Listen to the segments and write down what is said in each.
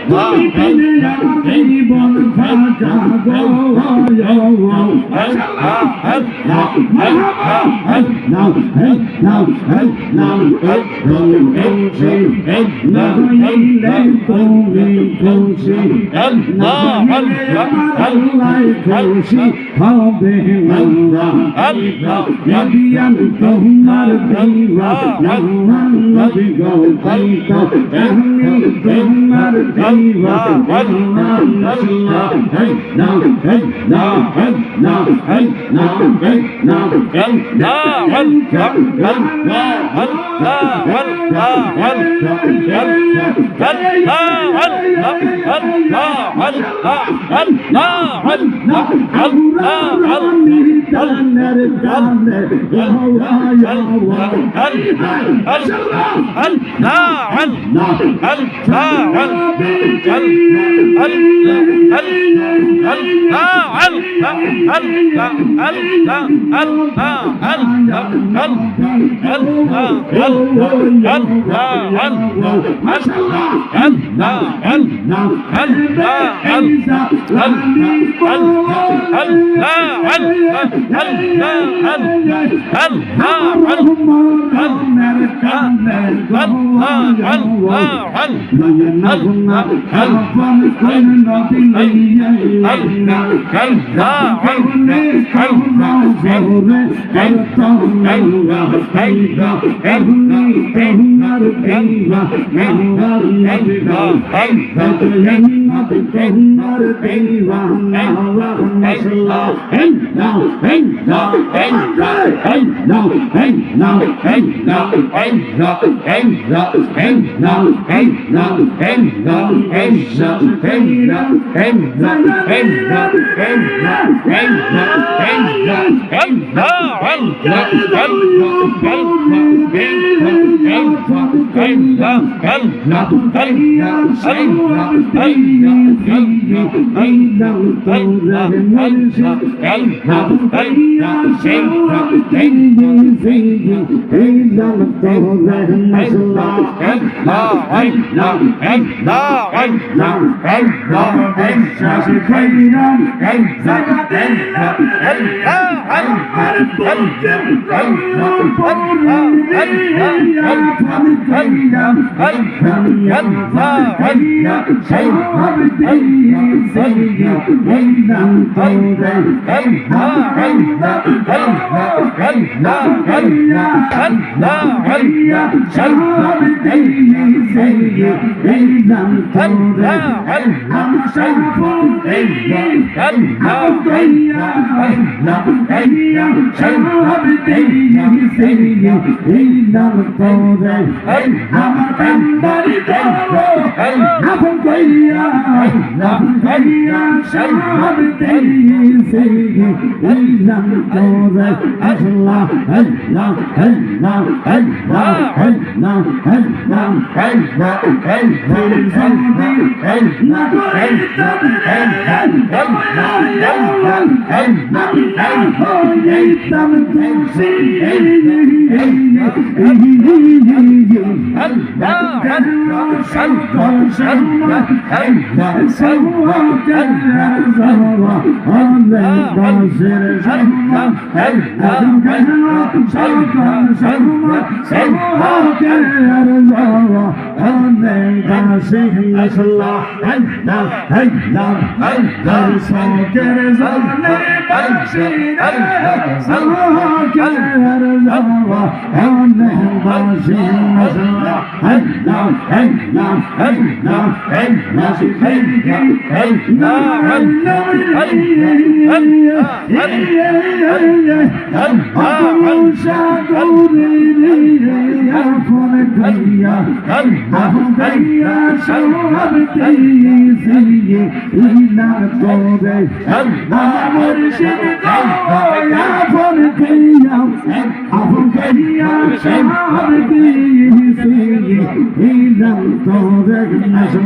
তুমি বিনে আমার জীবন ফাঁকা গো তুমি খুশি আল্লাহ খুশি হবে নদিয়ান তোমার দিওয়ানা নবী গো পাইতো আমি তোমার দিওয়ানা আল্লাহ হে না হে না হে না হে না হে না হে না Thank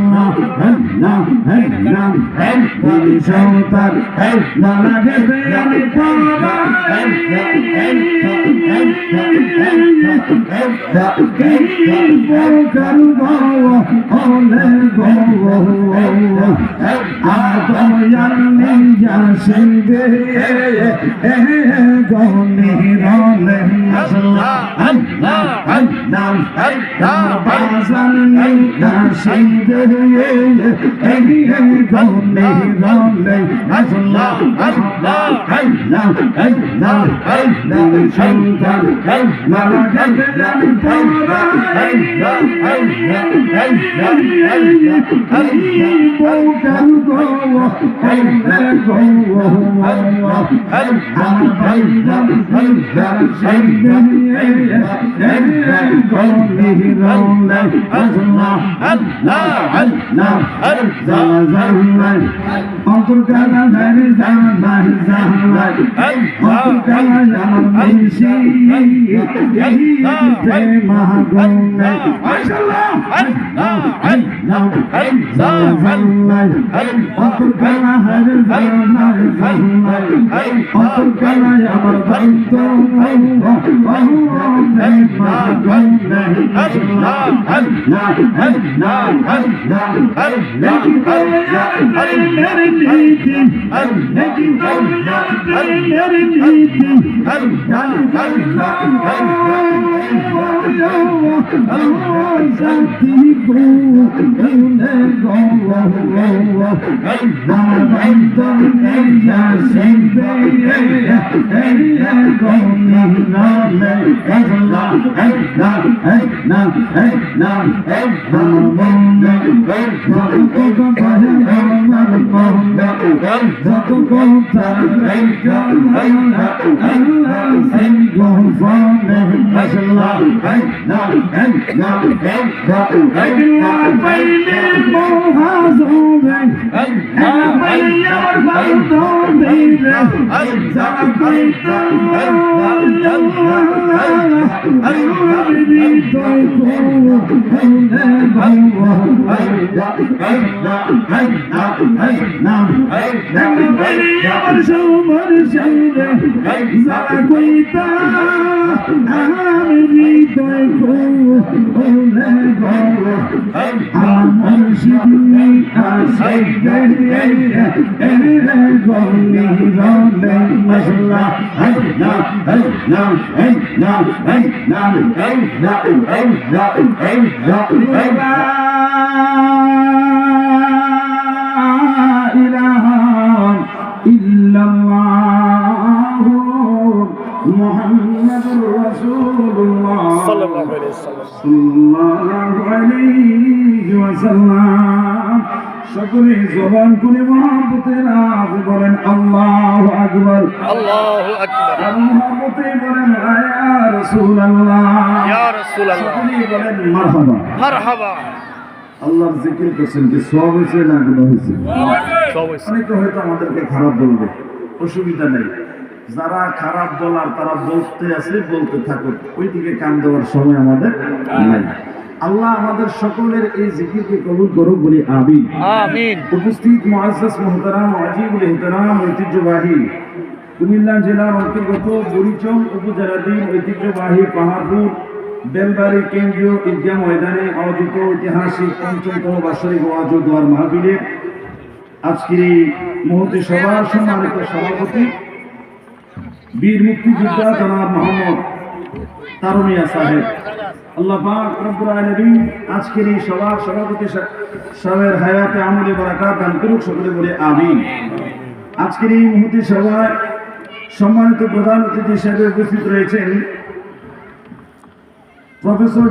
you. সন্তান নানা গেছে আমি সকলে জবান করে মহব্বতের আওয়াজ বলেন আল্লাহু আকবার। আল্লাহু আকবার। মহব্বতে বলেন ইয়া রাসূলুল্লাহ, ইয়া রাসূলুল্লাহ। সকলে বলেন মারহাবা, মারহাবা। আল্লাহর জিকির করছেন কি সওয়াব হয়েছে না গুনাহ হয়েছে? সওয়াব হয়েছে। অনেকে হয়তো আমাদেরকে খারাপ বলবে, অসুবিধা নেই। যারা খারাপ বলার তারা বলতে আছে, বলতে থাকুক, ওইদিকে কান দেওয়ার সময় আমাদের নাই। আল্লাহ আমাদের সকলের এই জিকিরকে কবুল করুক বলি আমিন। আমিন। উপস্থিত মুআজ্জাজ মুহতারাম ওয়াজিবুল ইহতারাম ঐতিহ্যবাহী কুমিল্লা জেলার অন্তর্গত বুড়িচং উপজেলাধীন ঐতিহ্যবাহী পাহাড়পুর বেলবাড়ি কেন্দ্রীয় ঈদগাহ ময়দানে আয়োজিত ঐতিহাসিক পঞ্চমতম বার্ষিক ওয়াজ ও দোয়ার মাহফিলের আজকের এই মুহূর্তে সভার সম্মানিত সভাপতি বীর মুক্তিযোদ্ধা জনাব মোহাম্মদ তারুমিয়া সাহেব, আল্লাহ পাক রব্বুল আলামিন আজকের এই সভার সভাপতি সাহেবের হায়াতে আমলে বারাকাত দান করুক, সকলে বলে আমিন। আজকের এই মুহূর্তে সভায় সম্মানিত প্রধান অতিথি হিসেবে উপস্থিত রয়েছেন প্রফেসর